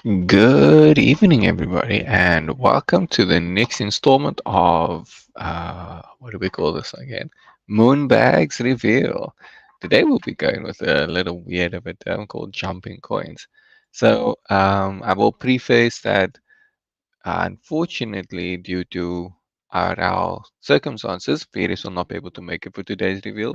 Good evening, everybody, and welcome to the next installment of what do we call this again? Moonbagz Reveal. Today we'll be going with a little weird of a term called jumping coins. I will preface that unfortunately, due to our circumstances, Paris will not be able to make it for today's reveal.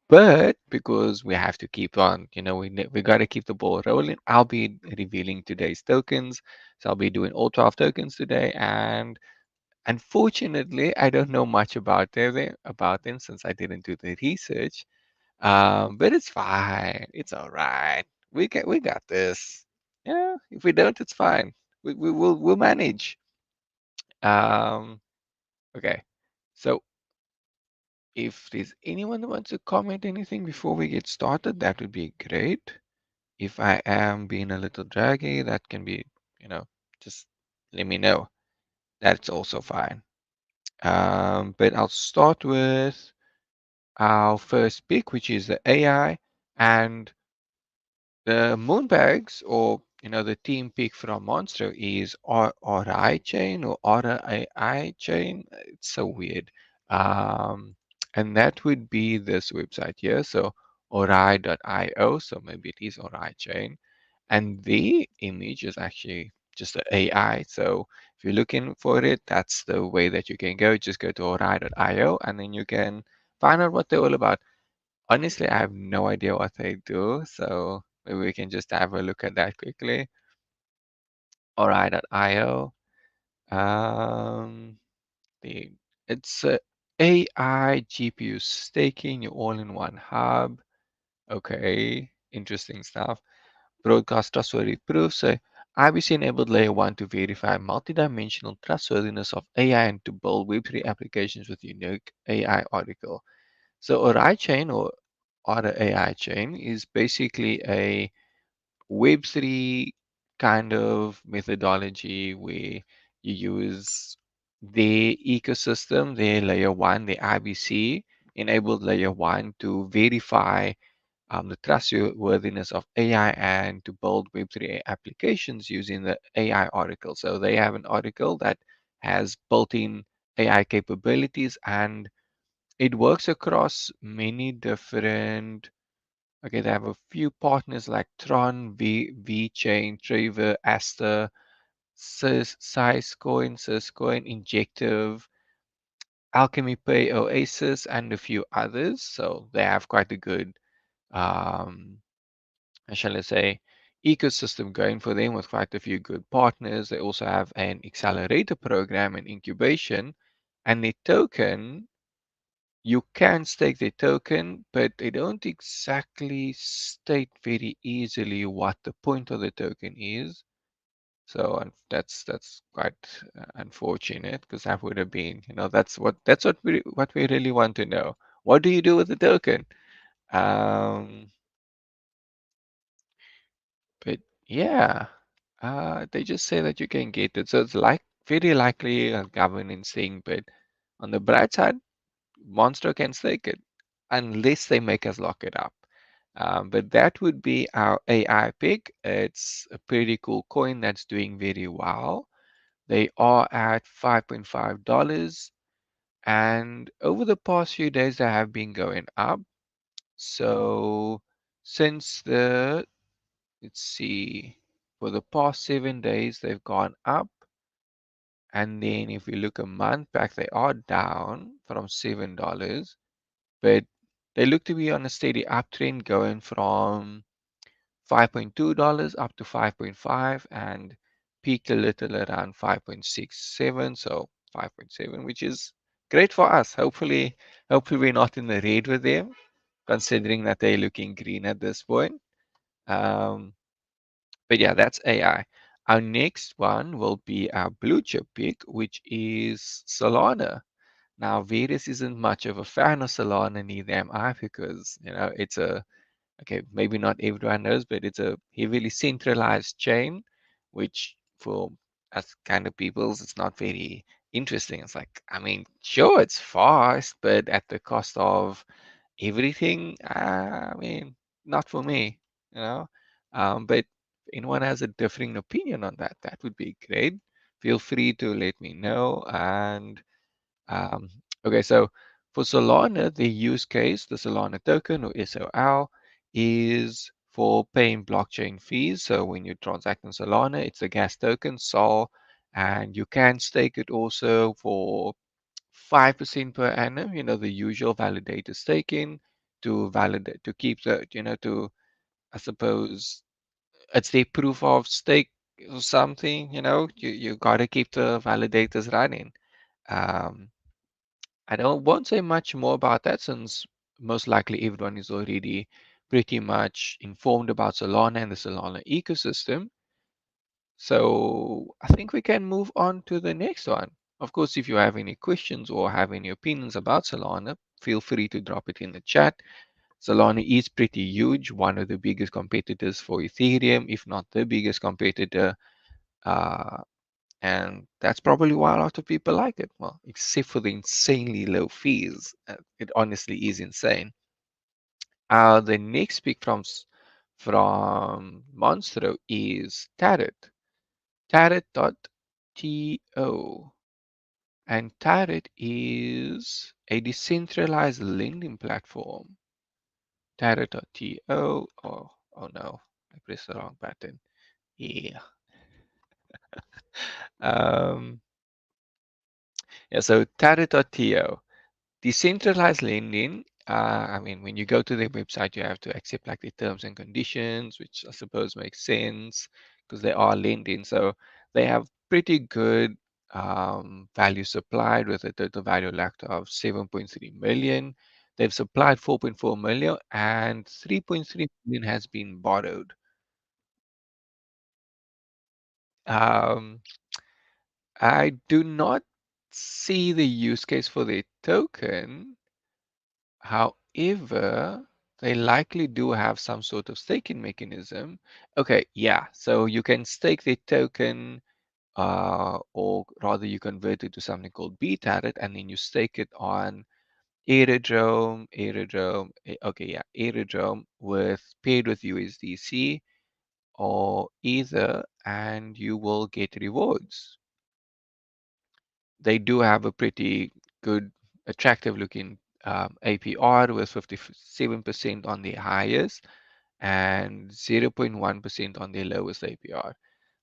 But because we have to keep on, we got to keep the ball rolling. I'll be revealing today's tokens. So I'll be doing all 12 tokens today. And unfortunately, I don't know much about them since I didn't do the research. But it's fine. It's all right. We got this. Yeah, if we don't, it's fine. We'll manage. Um, okay. So if there's anyone who wants to comment anything before we get started, that would be great. If I am being a little draggy, that can be, you know, just let me know. That's also fine. But I'll start with our first pick, which is the AI and the Moonbags, or the team pick from Monster is RI chain or RAI chain. It's so weird. Um, and that would be this website here. So ori.io. So maybe it is RI chain. And the image is actually just an AI. So if you're looking for it, that's the way that you can go. Just go to ori.io and then you can find out what they're all about. Honestly, I have no idea what they do, so maybe we can just have a look at that quickly. Ori.io. Um, the it's a AI GPU staking, your all-in-one hub. Okay, interesting stuff. Broadcast trustworthy proof. So IBC enabled layer 1 to verify multidimensional trustworthiness of AI and to build Web3 applications with unique AI article. So Ori chain or the AI chain is basically a Web3 kind of methodology where you use their ecosystem, their layer 1, the IBC, enabled layer 1 to verify the trustworthiness of AI and to build Web3 applications using the AI article. So they have an article that has built-in AI capabilities and it works across many different. Okay, they have a few partners like Tron, VeChain, Trevor, Aster, Sizecoin, Syscoin, Injective, Alchemy Pay, Oasis, and a few others. So they have quite a good, how shall I say, ecosystem going for them with quite a few good partners. They also have an accelerator program and incubation, and the token you can stake the token, but they don't exactly state very easily what the point of the token is. So that's quite unfortunate because that would have been, that's what we really want to know. What do you do with the token? Um, but yeah, they just say that you can get it, so it's like very likely a governance thing. But on the bright side, Monster can stake it unless they make us lock it up. But that would be our AI pick. It's a pretty cool coin that's doing very well. They are at $5.5. And over the past few days, they have been going up. So since let's see, for the past 7 days, they've gone up. And then if we look a month back, they are down from $7. But they look to be on a steady uptrend going from $5.2 up to 5.5 and peaked a little around 5.67, so 5.7, which is great for us. Hopefully we're not in the red with them, considering that they're looking green at this point. Um, but yeah, that's AI. Our next one will be our blue chip pick, which is Solana. Now, Vegas isn't much of a fan of Solana, neither am I, because it's okay, maybe not everyone knows, but it's a heavily centralized chain, which for us kind of peoples, it's not very interesting. It's like, I mean, sure, it's fast, but at the cost of everything, I mean, not for me, you know. But anyone has a differing opinion on that, that would be great. Feel free to let me know. And um, okay, so for Solana, the use case, the Solana token or SOL, is for paying blockchain fees. So when you transact in Solana, it's a gas token, SOL, and you can stake it also for 5% per annum, the usual validator staking to validate, to keep the, to, I suppose, it's the proof of stake or something, you got to keep the validators running. Um, I don't won't say much more about that since most likely everyone is already pretty much informed about Solana and the Solana ecosystem. So I think we can move on to the next one. Of course, if you have any questions or have any opinions about Solana, feel free to drop it in the chat. Solana is pretty huge, one of the biggest competitors for Ethereum, if not the biggest competitor. Uh, and that's probably why a lot of people like it. Well, except for the insanely low fees. It honestly is insane. The next pick from Monstro is Tarot. Tarot.to. And Tarot is a decentralized lending platform. Tarot.to. Oh no, I pressed the wrong button. Yeah. Um, yeah, so Tarot.to. Decentralized lending, I mean, when you go to their website, you have to accept like the terms and conditions, which I suppose makes sense because they are lending. So they have pretty good value supplied with a total value lacked of 7.3 million. They've supplied 4.4 million and 3.3 million has been borrowed. Um, I do not see the use case for the token. However, they likely do have some sort of staking mechanism. Okay, yeah. So you can stake the token, or rather you convert it to something called BTARET, and then you stake it on okay, yeah, Aerodrome with paired with USDC or Ether, and you will get rewards. They do have a pretty good, attractive looking APR with 57% on the highest and 0.1% on the lowest APR.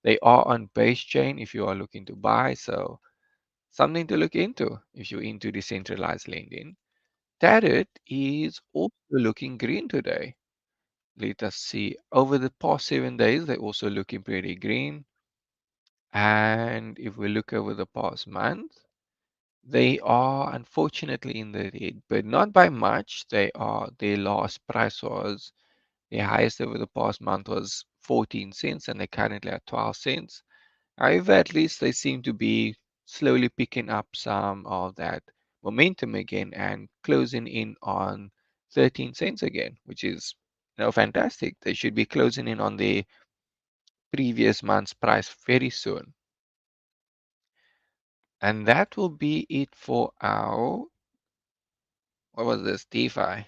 They are on base chain if you are looking to buy, so something to look into if you're into decentralized lending. Tarot is also looking green today. Let us see. Over the past 7 days, they're also looking pretty green. And if we look over the past month, they are unfortunately in the red, but not by much. Their last price was the highest over the past month was 14 cents, and they're currently at 12 cents. However, at least they seem to be slowly picking up some of that momentum again and closing in on 13 cents again, which is fantastic. They should be closing in on the previous month's price very soon. And that will be it for our, what was this, DeFi?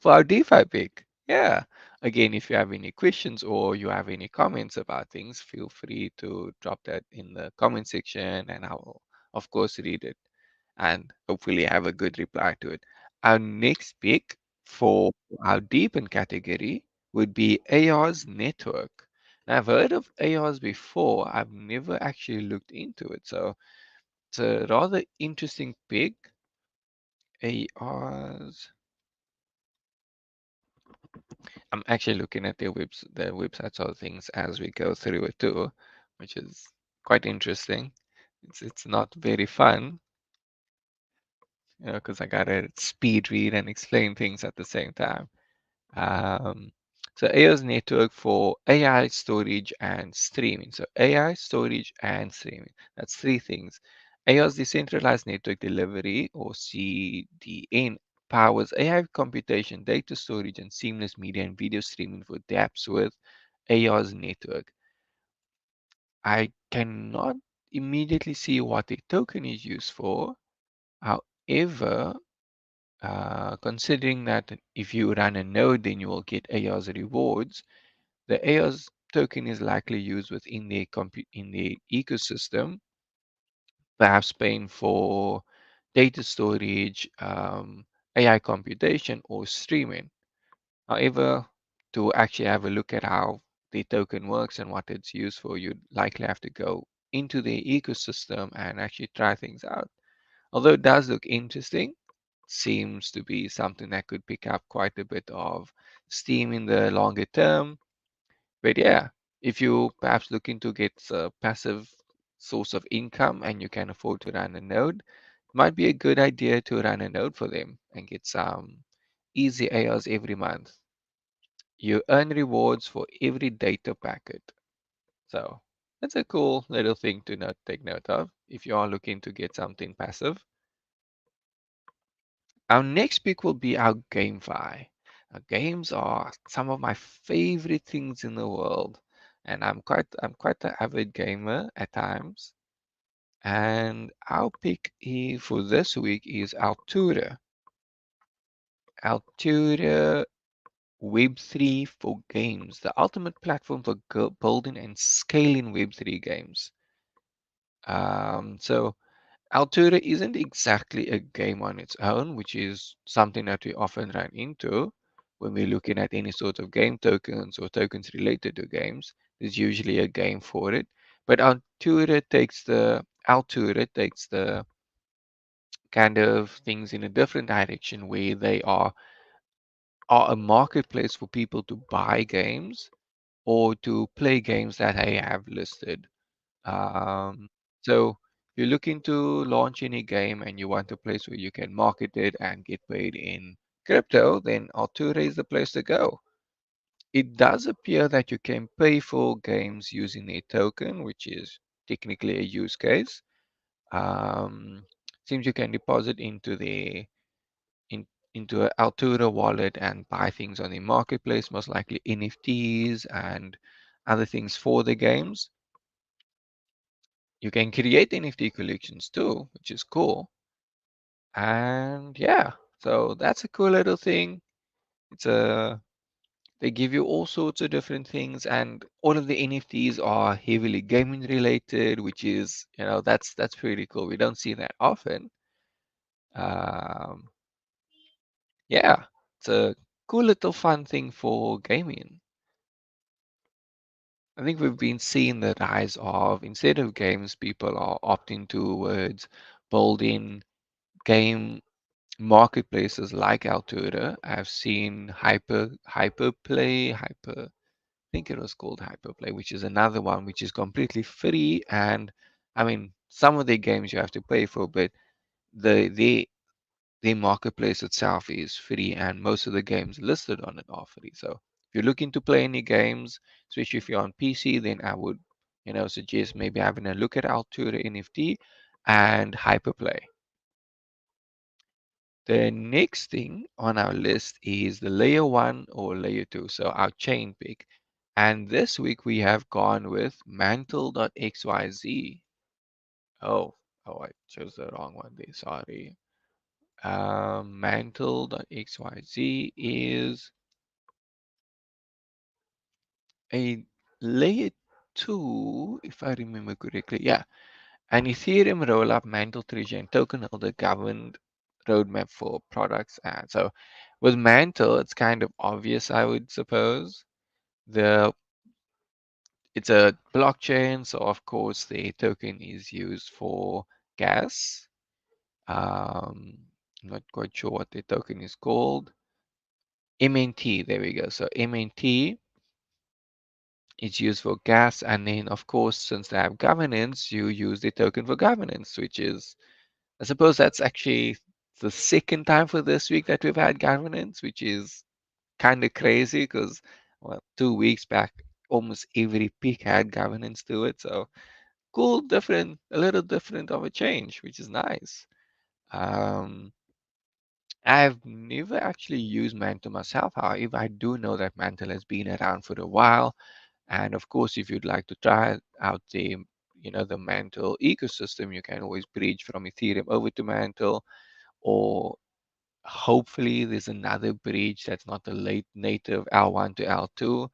For our DeFi pick. Yeah. Again, if you have any questions or you have any comments about things, feel free to drop that in the comment section and I will, of course, read it and hopefully have a good reply to it. Our next pick for our deepen category would be AR's network. Now, I've heard of AR's before. I've never actually looked into it. So it's a rather interesting pick. AR's. I'm actually looking at their websites of things as we go through it too, which is quite interesting. It's not very fun, because I gotta speed read and explain things at the same time. Um, so AO's network for AI storage and streaming. So AI storage and streaming. That's three things. AO's decentralized network delivery or CDN powers AI computation, data storage, and seamless media and video streaming for dApps with AO's network. I cannot immediately see what the token is used for. However, considering that if you run a node, then you will get AR's rewards. The EOS token is likely used within the in the ecosystem, perhaps paying for data storage, AI computation, or streaming. However, to actually have a look at how the token works and what it's used for, you'd likely have to go into the ecosystem and actually try things out. Although it does look interesting, seems to be something that could pick up quite a bit of steam in the longer term. But yeah, if you perhaps looking to get a passive source of income and you can afford to run a node, it might be a good idea to run a node for them and get some easy ARs every month. You earn rewards for every data packet. So that's a cool little thing to take note of if you are looking to get something passive. Our next pick will be our GameFi. Now, games are some of my favorite things in the world, and I'm quite an avid gamer at times. And our pick for this week is Altura. Altura Web3 for games, the ultimate platform for building and scaling Web3 games. So Altura isn't exactly a game on its own, which is something that we often run into when we're looking at any sort of game tokens or tokens related to games. There's usually a game for it. But Altura takes the kind of things in a different direction where they are a marketplace for people to buy games or to play games that they have listed. Um, so if you're looking to launch any game and you want a place where you can market it and get paid in crypto, then Altura is the place to go. It does appear that you can pay for games using a token, which is technically a use case. Um, Seems you can deposit in, into an Altura wallet and buy things on the marketplace, most likely NFTs and other things for the games. You can create NFT collections too, which is cool. And yeah, so that's a cool little thing. It's a They give you all sorts of different things, and all of the NFTs are heavily gaming related, which is, that's pretty cool. We don't see that often. Um, yeah, it's a cool little fun thing for gaming. I think we've been seeing the rise of, instead of games, people are opting towards building game marketplaces like Altura. I've seen I think it was called Hyperplay, which is another one which is completely free. And I mean, some of the games you have to pay for, but the the the marketplace itself is free, and most of the games listed on it are free. So if you're looking to play any games, especially if you're on PC, then I would, suggest maybe having a look at Altura NFT and Hyperplay. The next thing on our list is the layer one or layer two, so our chain pick. And this week we have gone with mantle.xyz. Oh, I chose the wrong one there, sorry. Mantle.xyz is a layer two, if I remember correctly. Yeah, an Ethereum rollup Mantle treasure and token holder governed roadmap for products. And so with Mantle, it's kind of obvious, I would suppose. The It's a blockchain, so of course the token is used for gas. I'm not quite sure what the token is called. MNT, there we go. So MNT is used for gas, and then of course, since they have governance, you use the token for governance, which is, I suppose that's actually the second time for this week that we've had governance, which is kind of crazy because, well, 2 weeks back, almost every peak had governance to it. So cool, different, a little different of a change, which is nice. Um, I've never actually used Mantle myself. However, I do know that Mantle has been around for a while. And of course, if you'd like to try out the Mantle ecosystem, you can always bridge from Ethereum over to Mantle, or hopefully there's another bridge that's not the late native L1 to L2.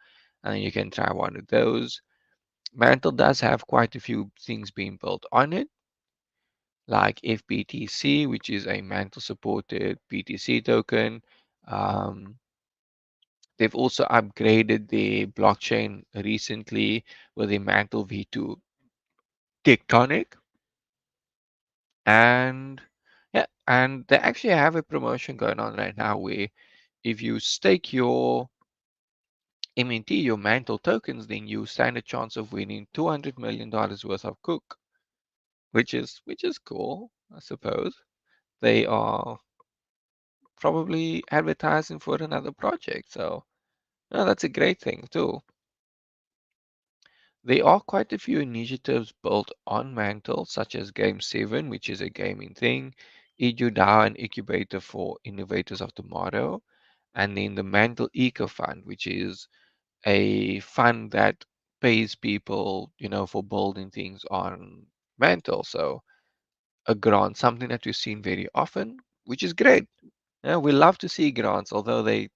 and you can try one of those. Mantle does have quite a few things being built on it, like FBTC, which is a Mantle supported BTC token. Um, they've also upgraded the blockchain recently with the Mantle V2 Tectonic, and yeah, and they actually have a promotion going on right now where if you stake your MNT, your Mantle tokens, then you stand a chance of winning $200 million worth of Cook, which is cool, I suppose. They are probably advertising for another project, so no, that's a great thing too. There are quite a few initiatives built on Mantle, such as Game 7, which is a gaming thing, EduDAO, an incubator for innovators of tomorrow, and then the Mantle Eco Fund, which is a fund that pays people, for building things on Mantle. So a grant, something that we've seen very often, which is great. Yeah, we love to see grants, although a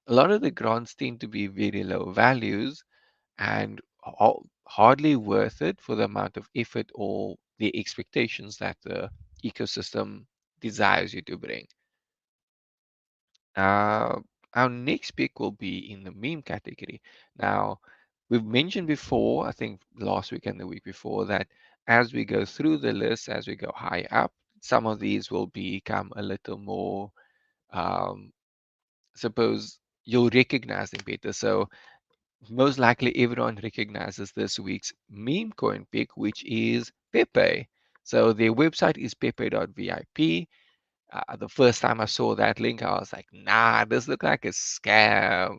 lot of the grants tend to be very low values and hardly worth it for the amount of effort or the expectations that the ecosystem desires you to bring. Uh, our next pick will be in the meme category. Now, we've mentioned before, I think last week and the week before, that as we go through the list, as we go high up, some of these will become a little more, um, suppose you'll recognize them better. So most likely everyone recognizes this week's meme coin pick, which is Pepe. So their website is pepe.vip. The first time I saw that link, I was like, nah, this looks like a scam.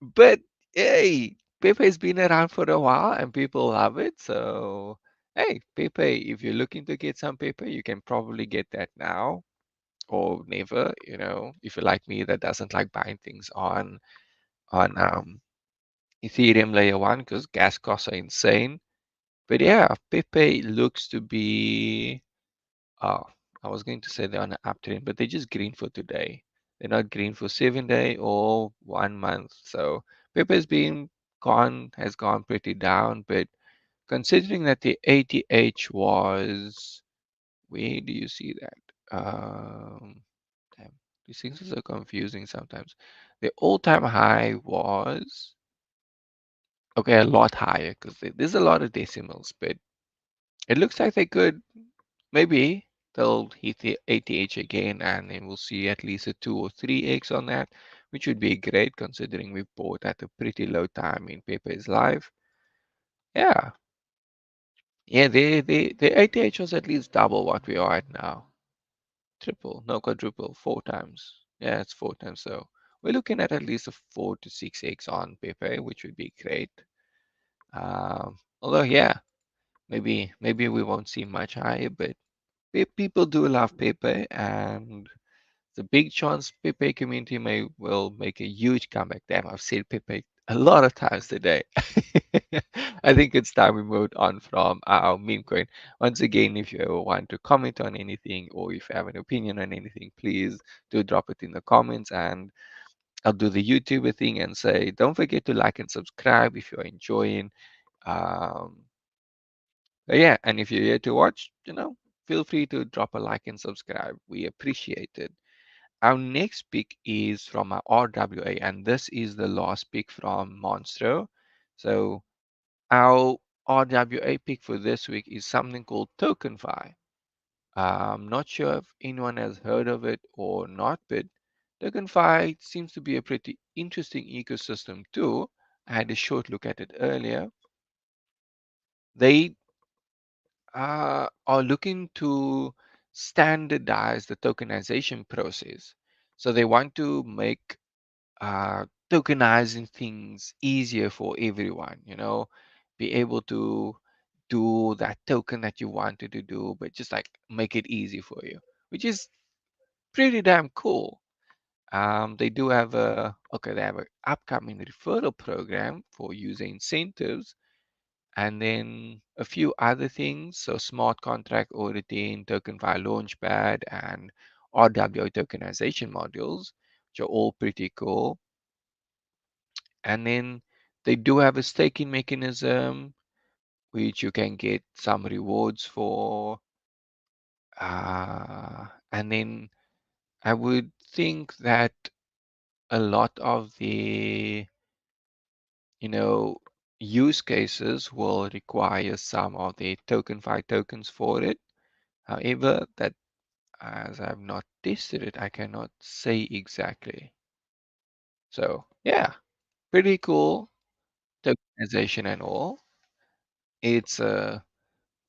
But hey, Pepe's been around for a while and people love it. So hey, Pepe, if you're looking to get some Pepe, you can probably get that now or never. If you're like me that doesn't like buying things on Ethereum layer one because gas costs are insane. But yeah, Pepe looks to be. Oh, I was going to say they're on an uptrend, but they're just green for today. They're not green for 7 day or 1 month. So Pepe's been has gone pretty down. But considering that the ATH was, where do you see that? Damn, these things are so confusing sometimes. The all-time high was okay, a lot higher because there's a lot of decimals, but it looks like they could maybe they'll hit the ATH again, and then we'll see at least a 2 or 3x on that, which would be great considering we bought at a pretty low time in Pepe's life. Yeah, yeah, the ATH was at least double what we are at now. Triple, no quadruple, 4 times. Yeah, it's 4 times. So we're looking at least a 4 to 6x on Pepe, which would be great. Although, yeah, maybe we won't see much higher, but people do love Pepe, and the big chance Pepe community may will make a huge comeback. Damn, I've said Pepe a lot of times today. I think it's time we moved on from our meme coin. Once again, if you ever want to comment on anything or if you have an opinion on anything, please do drop it in the comments and I'll do the YouTuber thing and say, don't forget to like and subscribe if you're enjoying. Um, but yeah, and if you're here to watch, feel free to drop a like and subscribe. We appreciate it. Our next pick is from our RWA, and this is the last pick from Monstro. So our RWA pick for this week is something called TokenFi. I'm not sure if anyone has heard of it or not, but TokenFi seems to be a pretty interesting ecosystem too. I had a short look at it earlier. They are looking to standardize the tokenization process. So they want to make tokenizing things easier for everyone, be able to do that token that you wanted to do, but just like make it easy for you, which is pretty damn cool. They have an upcoming referral program for user incentives and then a few other things. So smart contract auditing, token file launchpad, and RWA tokenization modules, which are all pretty cool. And then They do have a staking mechanism, which you can get some rewards for. And then I would think that a lot of the, you know, use cases will require some of the token tokens for it. However, that as I've not tested it, I cannot say exactly. So yeah, pretty cool tokenization and all. It's a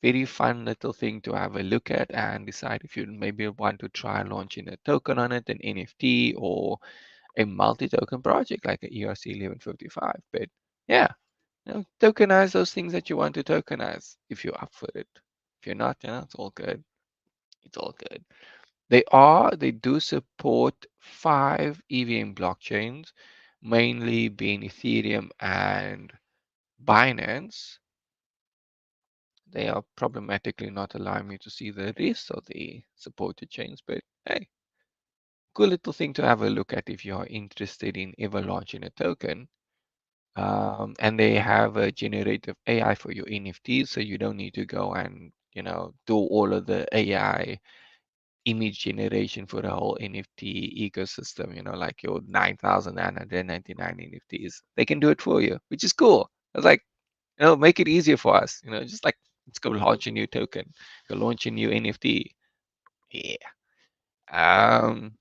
very fun little thing to have a look at and decide if you maybe want to try launching a token on it, an NFT, or a multi-token project like a ERC 1155. But yeah, tokenize those things that you want to tokenize if you're up for it. If you're not, it's all good. It's all good. They do support 5 EVM blockchains, mainly being Ethereum and Binance. They are problematically not allowing me to see the rest of the supported chains, but hey, cool little thing to have a look at if you are interested in ever launching a token. And they have a generative AI for your NFTs, so you don't need to go and do all of the AI image generation for the whole NFT ecosystem. Like your 9,999 NFTs, they can do it for you, which is cool. It's like make it easier for us. Just like let's go launch a new token, go launch a new NFT. Yeah. Um,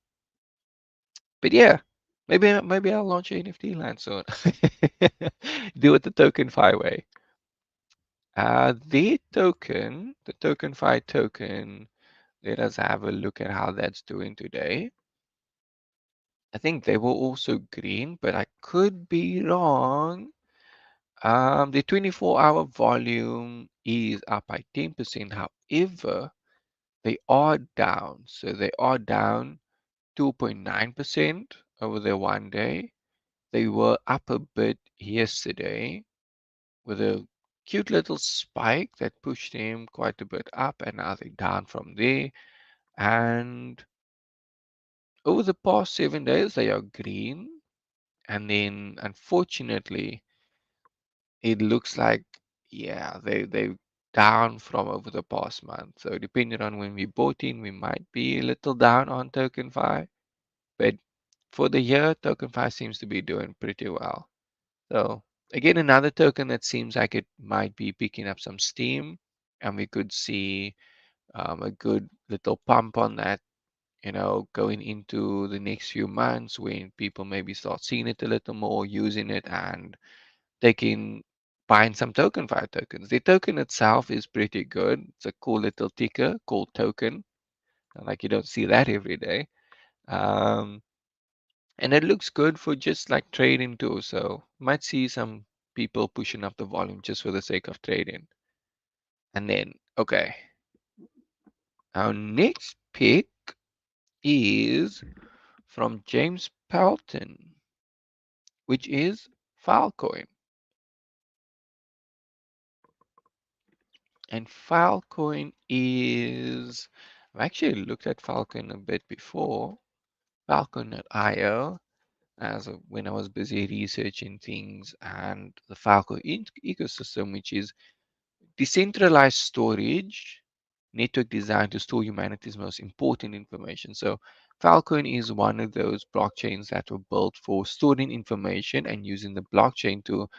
but yeah, maybe I'll launch an NFT land soon. Do it the TokenFi way. The TokenFi token, let us have a look at how that's doing today. I think they were also green, but I could be wrong. The 24-hour volume is up by 10%. However, they are down. So they are down 2.9% over the one day. They were up a bit yesterday with a cute little spike that pushed them quite a bit up, and now they're down from there. And over the past 7 days, they are green. And then, unfortunately, it looks like, yeah, they down from over the past month. So depending on when we bought in, we might be a little down on TokenFi. But for the year, TokenFi seems to be doing pretty well. So again, another token that seems like it might be picking up some steam, and we could see a good little pump on that, going into the next few months when people maybe start seeing it a little more, using it, and taking buying some TokenFi tokens. The token itself is pretty good. It's a cool little ticker called token. Like you don't see that every day. Um, and it looks good for just like trading too. So might see some people pushing up the volume just for the sake of trading. And then, okay, our next pick is from James Pelton, which is Filecoin. And Filecoin is, I've actually looked at Filecoin a bit before, Filecoin.io, when I was busy researching things, and the Filecoin ecosystem, which is decentralized storage network designed to store humanity's most important information. So Filecoin is one of those blockchains that were built for storing information and using the blockchain to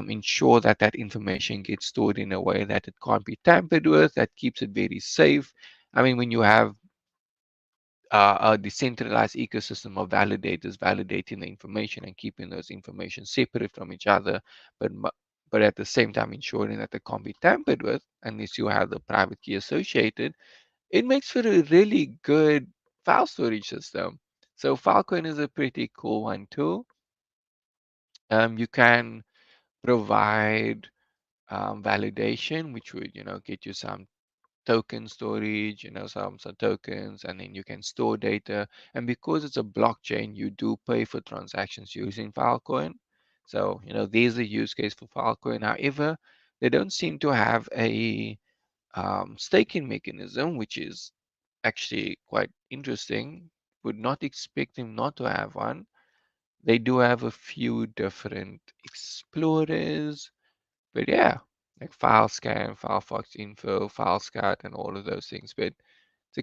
ensure that that information gets stored in a way that it can't be tampered with, that keeps it very safe. I mean, when you have a decentralized ecosystem of validators validating the information and keeping those information separate from each other, but but at the same time ensuring that they can't be tampered with unless you have the private key associated, it makes for a really good file storage system. So Filecoin is a pretty cool one too. You can provide validation, which would get you some token storage, some tokens, and then you can store data. And because it's a blockchain, you do pay for transactions using Filecoin. So there's a use case for Filecoin. However, they don't seem to have a staking mechanism, which is actually quite interesting. Would not expect them not to have one. They do have a few different explorers, but yeah, like file scan, Firefox info, file scout, and all of those things. But it's a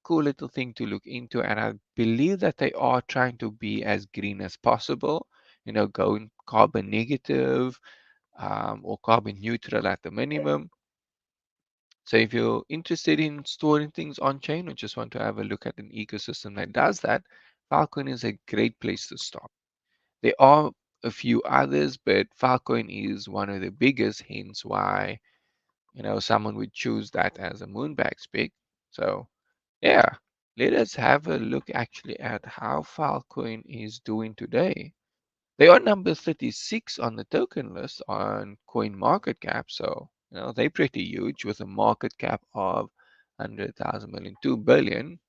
cool little thing to look into, and I believe that they are trying to be as green as possible. Going carbon negative, or carbon neutral at the minimum. So if you're interested in storing things on chain or just want to have a look at an ecosystem that does that, Filecoin is a great place to start. There are a few others, but Filecoin is one of the biggest, hence why, someone would choose that as a Moonbagz pick. So yeah, let us have a look actually at how Filecoin is doing today. They are number 36 on the token list on CoinMarketCap, so they're pretty huge with a market cap of 100,000 million, 2 billion.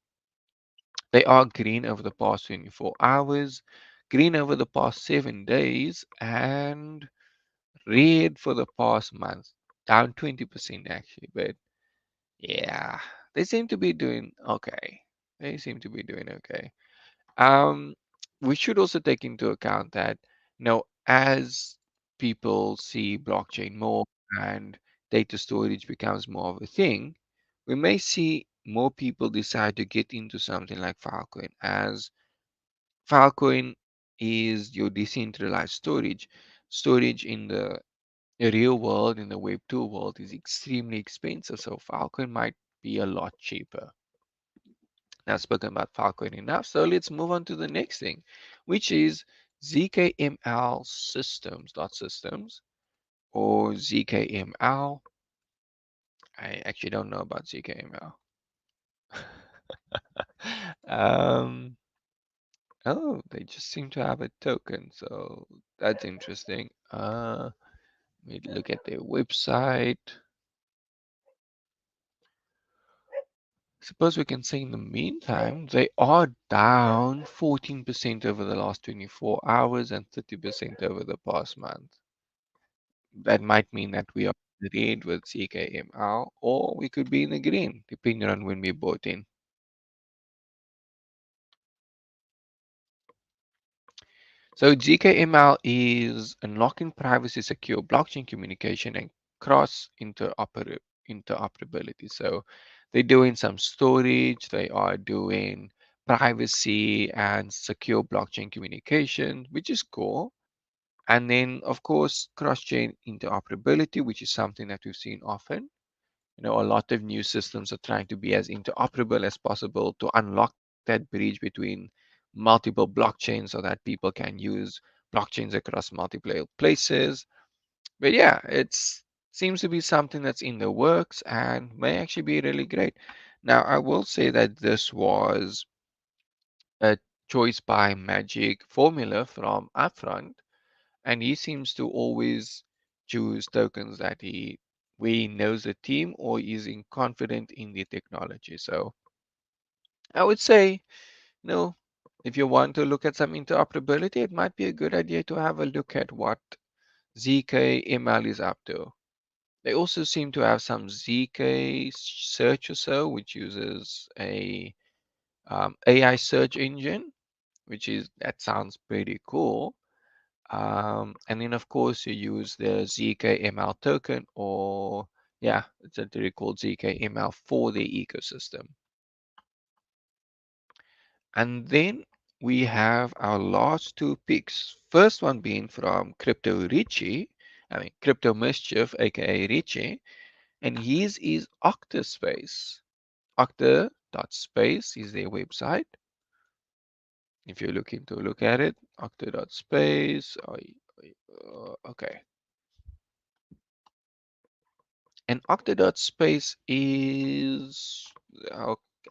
They are green over the past 24 hours, green over the past 7 days, and red for the past month, down 20% actually. But yeah, they seem to be doing okay. They seem to be doing okay. Um, we should also take into account that, as people see blockchain more and data storage becomes more of a thing, we may see more people decide to get into something like Filecoin, as Filecoin is your decentralized storage. Storage in the real world, in the Web 2 world, is extremely expensive, so Filecoin might be a lot cheaper. Now spoken about Filecoin enough, so let's move on to the next thing, which is ZKML systems or ZKML. I actually don't know about ZKML. um, oh, they just seem to have a token, so that's interesting. Let me look at their website. Suppose we can say in the meantime, they are down 14% over the last 24 hours and 30% over the past month. That might mean that we are in the red with CKML, or we could be in the green, depending on when we bought in. So GKML is unlocking privacy secure blockchain communication and cross interoperability. So they're doing some storage, they are doing privacy and secure blockchain communication, which is cool. And then, of course, cross-chain interoperability, which is something that we've seen often. A lot of new systems are trying to be as interoperable as possible to unlock that bridge between multiple blockchains so that people can use blockchains across multiple places. But yeah, it seems to be something that's in the works and may actually be really great. Now, I will say that this was a choice by Magic formula from Upfront, and he seems to always choose tokens that he knows the team or is in confident in the technology. So I would say, if you want to look at some interoperability, it might be a good idea to have a look at what ZKML is up to. They also seem to have some ZK search or so, which uses a AI search engine, which is that sounds pretty cool. And then, of course, you use the ZKML token, or yeah, it's literally called ZKML for the ecosystem. And then we have our last two picks. First one being from Crypto Mischief, aka Richie, and his is Octaspace. Octa.space is their website. If you're looking to look at it, Octa.space. Okay. And Octa.space is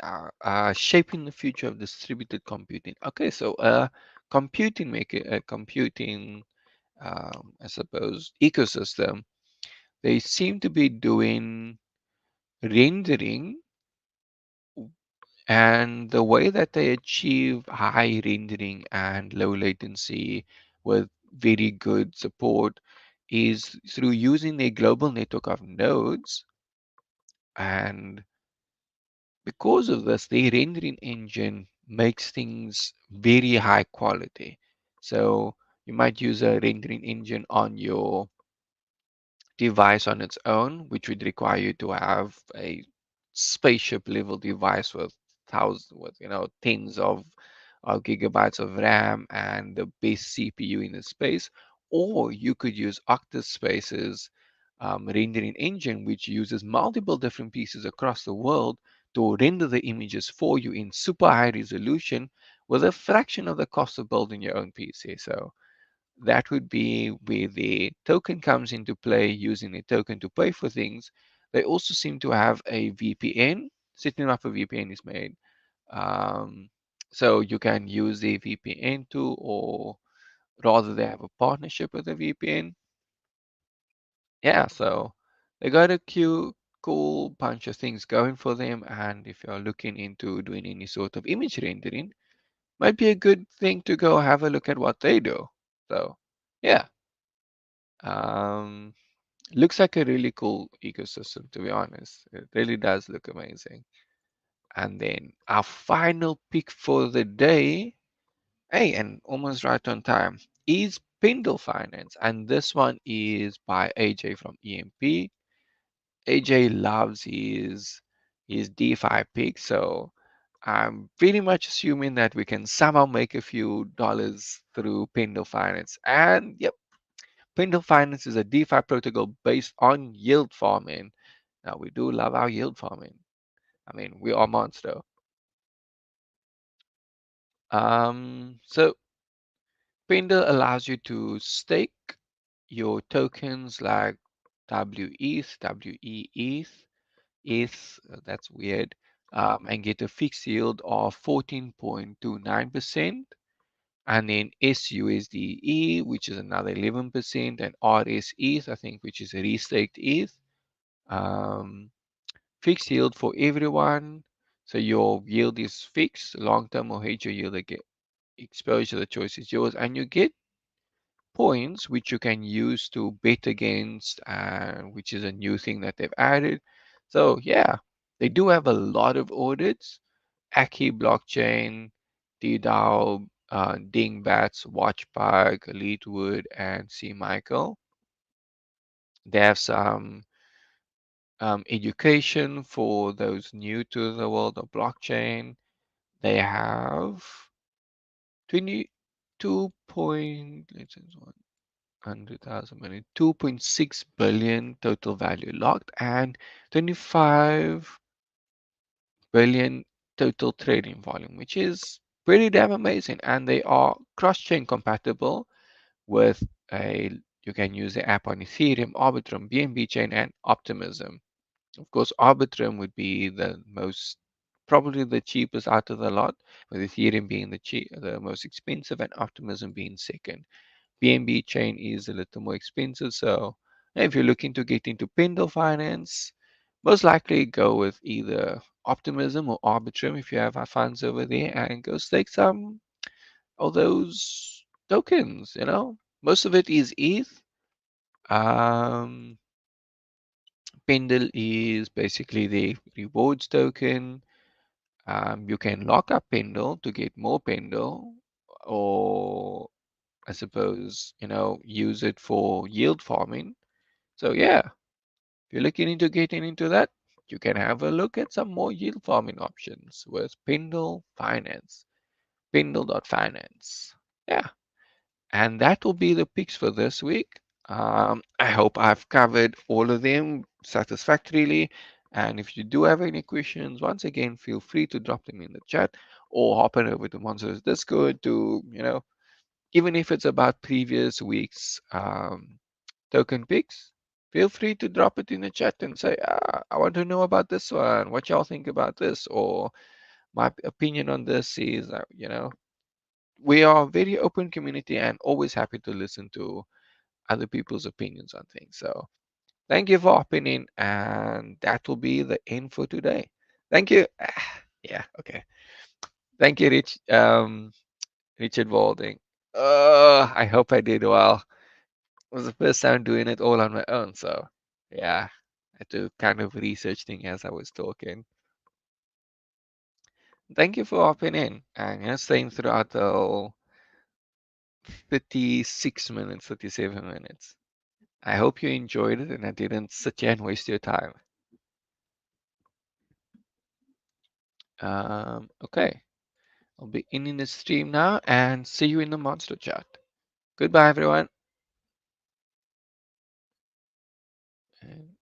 uh, shaping the future of distributed computing. Okay, so computing, I suppose, ecosystem. They seem to be doing rendering, and the way that they achieve high rendering and low latency with very good support is through using a global network of nodes. And because of this, the rendering engine makes things very high quality. So you might use a rendering engine on your device on its own, which would require you to have a spaceship level device with thousands, with tens of gigabytes of RAM and the best CPU in the space. Or you could use Octaspace's rendering engine, which uses multiple different pieces across the world to render the images for you in super high resolution with a fraction of the cost of building your own PC. So that would be where the token comes into play, using the token to pay for things. They also seem to have a VPN. Setting up a VPN is made. Um, so you can use the VPN tool, or rather, they have a partnership with a VPN. Yeah, so they got a cute, cool bunch of things going for them. And if you're looking into doing any sort of image rendering, might be a good thing to go have a look at what they do. So, yeah. Um, Looks like a really cool ecosystem, to be honest. It really does look amazing. And then our final pick for the day, hey, and almost right on time, is Pendle Finance. And this one is by AJ from EMP. AJ loves his DeFi pick, so I'm pretty much assuming that we can somehow make a few dollars through Pendle Finance. And yep, Pendle Finance is a DeFi protocol based on yield farming. Now, we do love our yield farming. I mean, we are monster. So Pendle allows you to stake your tokens like WETH, WEETH, ETH, that's weird, and get a fixed yield of 14.29%. And then SUSDE, which is another 11%, and RSETH, I think, which is a restaked ETH. Um, Fixed yield for everyone. So your yield is fixed, long term or hedge your yield, again, exposure, the choice is yours, and you get points which you can use to bet against, which is a new thing that they've added. So yeah, they do have a lot of audits. Aki Blockchain, DDAO, Dingbats, Watchbug, Elitewood, and C. Michael. They have some education for those new to the world of blockchain. They have 22 point, let's say 100,000 million, 2.6 billion total value locked, and 25 billion total trading volume, which is pretty damn amazing. And they are cross-chain compatible with a, you can use the app on Ethereum, Arbitrum, BNB chain, and Optimism. Of course, Arbitrum would be the most, probably the cheapest out of the lot, with Ethereum being the most expensive, and Optimism being second. BNB chain is a little more expensive, so if you're looking to get into Pendle Finance, most likely go with either Optimism or Arbitrum if you have our funds over there, and go stake some of those tokens. Most of it is ETH. Um, Pendle is basically the rewards token. You can lock up Pendle to get more Pendle, or I suppose, use it for yield farming. So yeah, if you're looking into getting into that, you can have a look at some more yield farming options with Pendle Finance, Pendle.finance. Yeah. And that will be the picks for this week. I hope I've covered all of them satisfactorily. And if you do have any questions, once again, feel free to drop them in the chat, or hop on over to Monsters Discord to, even if it's about previous week's token picks, feel free to drop it in the chat and say, I want to know about this one. What y'all think about this? Or my opinion on this is, we are a very open community and always happy to listen to other people's opinions on things. So thank you for hopping in, and that will be the end for today. Thank you. Yeah, okay. Thank you, Richard Walding. I hope I did well. It was the first time doing it all on my own, so yeah, I had to kind of research things as I was talking. Thank you for hopping in and staying throughout the whole 36 minutes, 37 minutes. I hope you enjoyed it and I didn't sit here and waste your time. Okay, I'll be ending the stream now and see you in the monster chat. Goodbye, everyone.